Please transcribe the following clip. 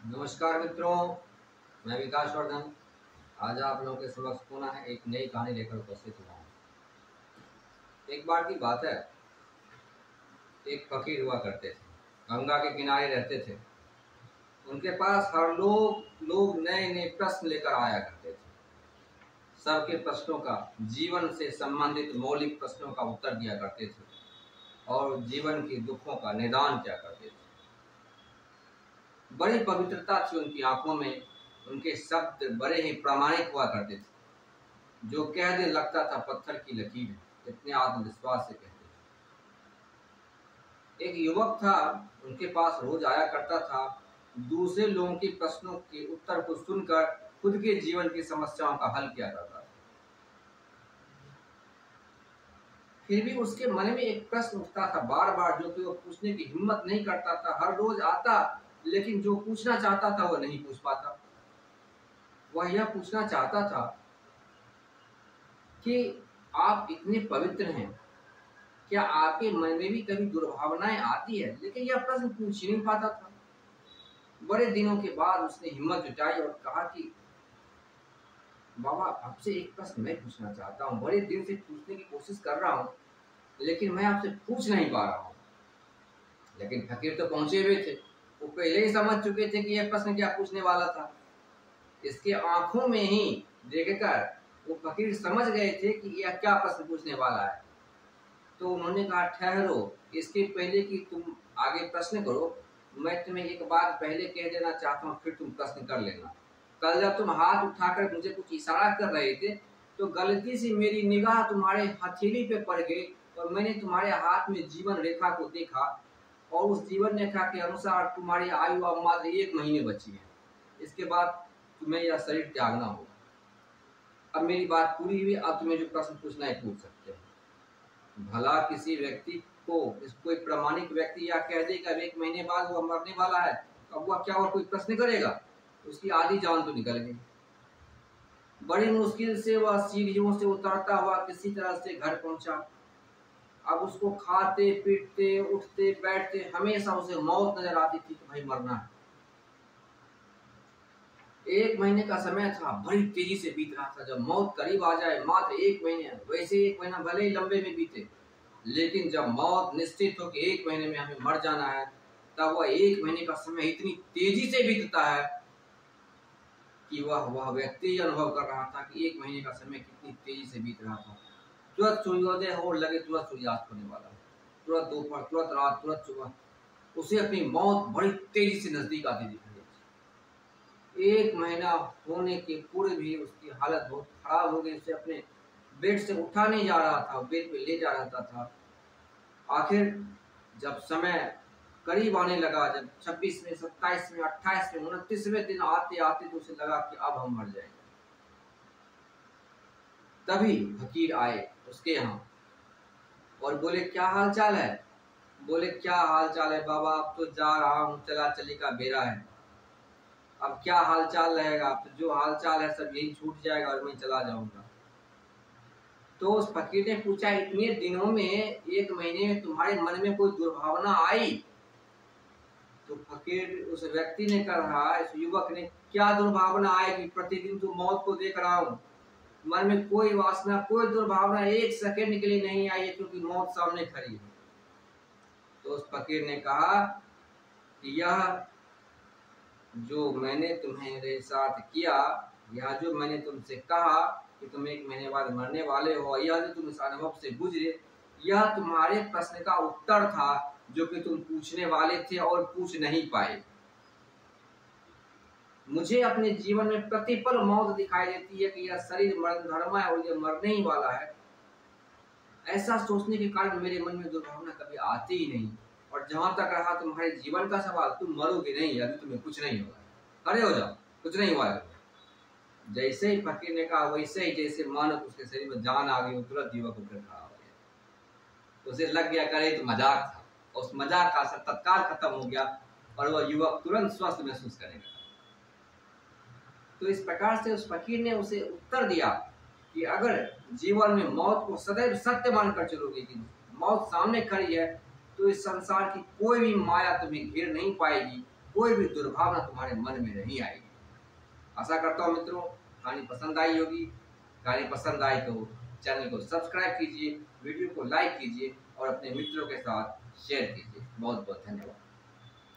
नमस्कार मित्रों, मैं विकास वर्धन आज आप लोगों के समक्ष पुनः एक नई कहानी लेकर उपस्थित हुआ हूँ। एक बार की बात है, एक फकीर हुआ करते थे, गंगा के किनारे रहते थे। उनके पास हर लोग नए नए प्रश्न लेकर आया करते थे। सबके प्रश्नों का, जीवन से संबंधित मौलिक प्रश्नों का उत्तर दिया करते थे और जीवन के दुखों का निदान किया करते थे। बड़ी पवित्रता थी उनकी आंखों में। उनके शब्द बड़े ही प्रामाणिक हुआ करते थे। जो कह दे लगता था पत्थर की लकीर है, इतने आत्मविश्वास से कहते थे। एक युवक था, उनके पास रोज आया करता था। दूसरे लोगों के प्रश्नों के उत्तर को सुनकर खुद के जीवन की समस्याओं का हल किया करता था। फिर भी उसके मन में एक प्रश्न उठता था बार बार, जो कि वो पूछने की हिम्मत नहीं करता था। हर रोज आता, लेकिन जो पूछना चाहता था वो नहीं पूछ पाता। वह यह पूछना चाहता था कि आप इतने पवित्र हैं, क्या आपके मन में भी कभी दुर्भावनाएं आती है? लेकिन यह प्रश्न पूछ ही नहीं पाता था। बड़े दिनों के बाद उसने हिम्मत जुटाई और कहा कि बाबा, आपसे एक प्रश्न मैं पूछना चाहता हूँ। बड़े दिन से पूछने की कोशिश कर रहा हूँ, लेकिन मैं आपसे पूछ नहीं पा रहा हूँ। लेकिन फकीर तो पहुंचे हुए थे। वो पहले ही समझ चुके थे कि यह प्रश्न क्या पूछने वाला था। इसके आंखों में ही देखकर वो फकीर समझ गए थे कि यह क्या प्रश्न पूछने वाला है। तो उन्होंने कहा, ठहरो, इसके पहले कि तुम आगे प्रश्न करो, मैं तुम्हें एक बात पहले कह देना चाहता हूँ, फिर तुम प्रश्न कर लेना। कल जब तुम हाथ उठाकर मुझे कुछ इशारा कर रहे थे, तो गलती से मेरी निगाह तुम्हारे हथेली पे पड़ गई और मैंने तुम्हारे हाथ में जीवन रेखा को देखा, और उस जीवन रेखा के अनुसार तुम्हारी आयु अब मात्र 1 महीने बची है। इसके बाद तुम्हें यह शरीर त्यागना होगा। अब मेरी बात पूरी हुई, अब तुम्हें जो प्रश्न पूछना है पूछ सकते हो। भला किसी व्यक्ति को, कोई प्रामाणिक व्यक्ति या कह देगा 1 महीने बाद वो मरने वाला है, अब वह क्या और कोई प्रश्न करेगा? उसकी आधी जान तो निकल गई। बड़ी मुश्किल से वह सीढ़ियों से उतरता हुआ किसी तरह से घर पहुंचा। अब उसको खाते पीटते उठते बैठते हमेशा उसे मौत नजर आती थी कि भाई मरना है। 1 महीने का समय था, बड़ी तेजी से बीत रहा था। जब मौत करीब आ जाए, मात्र 1 महीने, वैसे 1 महीना भले ही लंबे में बीते, लेकिन जब मौत निश्चित हो कि 1 महीने में हमें मर जाना है, तब वह 1 महीने का समय इतनी तेजी से बीतता है कि वह व्यक्ति अनुभव कर रहा था कि 1 महीने का समय कितनी तेजी से बीत रहा था। तुरंत सूर्योदय हो लगे, तुरंत सूर्यास्त होने वाला, तुरंत दोपहर, तुरंत रात, तुरंत सुबह। उसे अपनी मौत बड़ी तेजी से नजदीक आती दिखाई। 1 महीना होने के पूर्व भी उसकी हालत बहुत खराब हो गई। उसे अपने बेड से उठा नहीं जा रहा था, बेड पे ले जा रहता था। आखिर जब समय करीब आने लगा, जब 26वें, 27वें, 28वें, 29वें दिन आते आते तो उसे लगा कि अब हम मर जाएंगे। तभी फकीर आए उसके यहाँ और बोले, क्या हाल चाल है? बोले, क्या हाल चाल है बाबा, अब तो जा रहा हूँ, चला चली का बेरा है। अब क्या हाल चाल रहेगा? अब तो जो हाल चाल है सब यही छूट जाएगा और मैं चला जाऊंगा। तो उस फकीर ने पूछा, इतने दिनों में, 1 महीने में तुम्हारे मन में कोई दुर्भावना आई? तो फकीर, उस व्यक्ति ने कहा, इस युवक ने, क्या दुर्भावना आएगी? प्रतिदिन तो मौत को देख रहा हूँ। मन में कोई वासना, कोई दुर्भावना 1 सेकंड के लिए नहीं आई है, क्योंकि मौत सामने खड़ी है। तो उस फकीर ने कहा कि यह जो मैंने तुम्हारे साथ किया, यह जो मैंने तुमसे कहा कि तुम 1 महीने बाद मरने वाले हो, यह जो तुम इस अनुभव से गुजरे, यह तुम्हारे प्रश्न का उत्तर था जो कि तुम पूछने वाले थे और पूछ नहीं पाए। मुझे अपने जीवन में प्रतिपल मौत दिखाई देती है कि यह शरीर मरणधर्मा है और यह मरने ही वाला है। ऐसा सोचने के कारण मेरे मन में दुर्भावना कभी आती ही नहीं। और जहां तक रहा तुम्हारे जीवन का सवाल, तुम मरोगे नहीं, अभी तुम्हें कुछ नहीं होगा, खड़े हो जाओ, कुछ नहीं हुआ है। जैसे ही फकीर ने कहा, वैसे ही जैसे मानो उसके शरीर में जान आ गई, तुरंत युवक उठकर खड़ा हो गया। उसे लग गया करे तो मजाक था, और उस मजाक का असर तत्काल खत्म हो गया और वह युवक तुरंत स्वस्थ महसूस करेगा। तो इस प्रकार से उस फकीर ने उसे उत्तर दिया कि अगर जीवन में मौत को सदैव सत्य मानकर चलोगे कि मौत सामने खड़ी है, तो इस संसार की कोई भी माया तुम्हें घेर नहीं पाएगी। कोई भी दुर्भावना तुम्हारे मन में नहीं आएगी। आशा करता हूँ मित्रों कहानी पसंद आई होगी। कहानी पसंद आई तो चैनल को सब्सक्राइब कीजिए, वीडियो को लाइक कीजिए और अपने मित्रों के साथ शेयर कीजिए। बहुत बहुत धन्यवाद।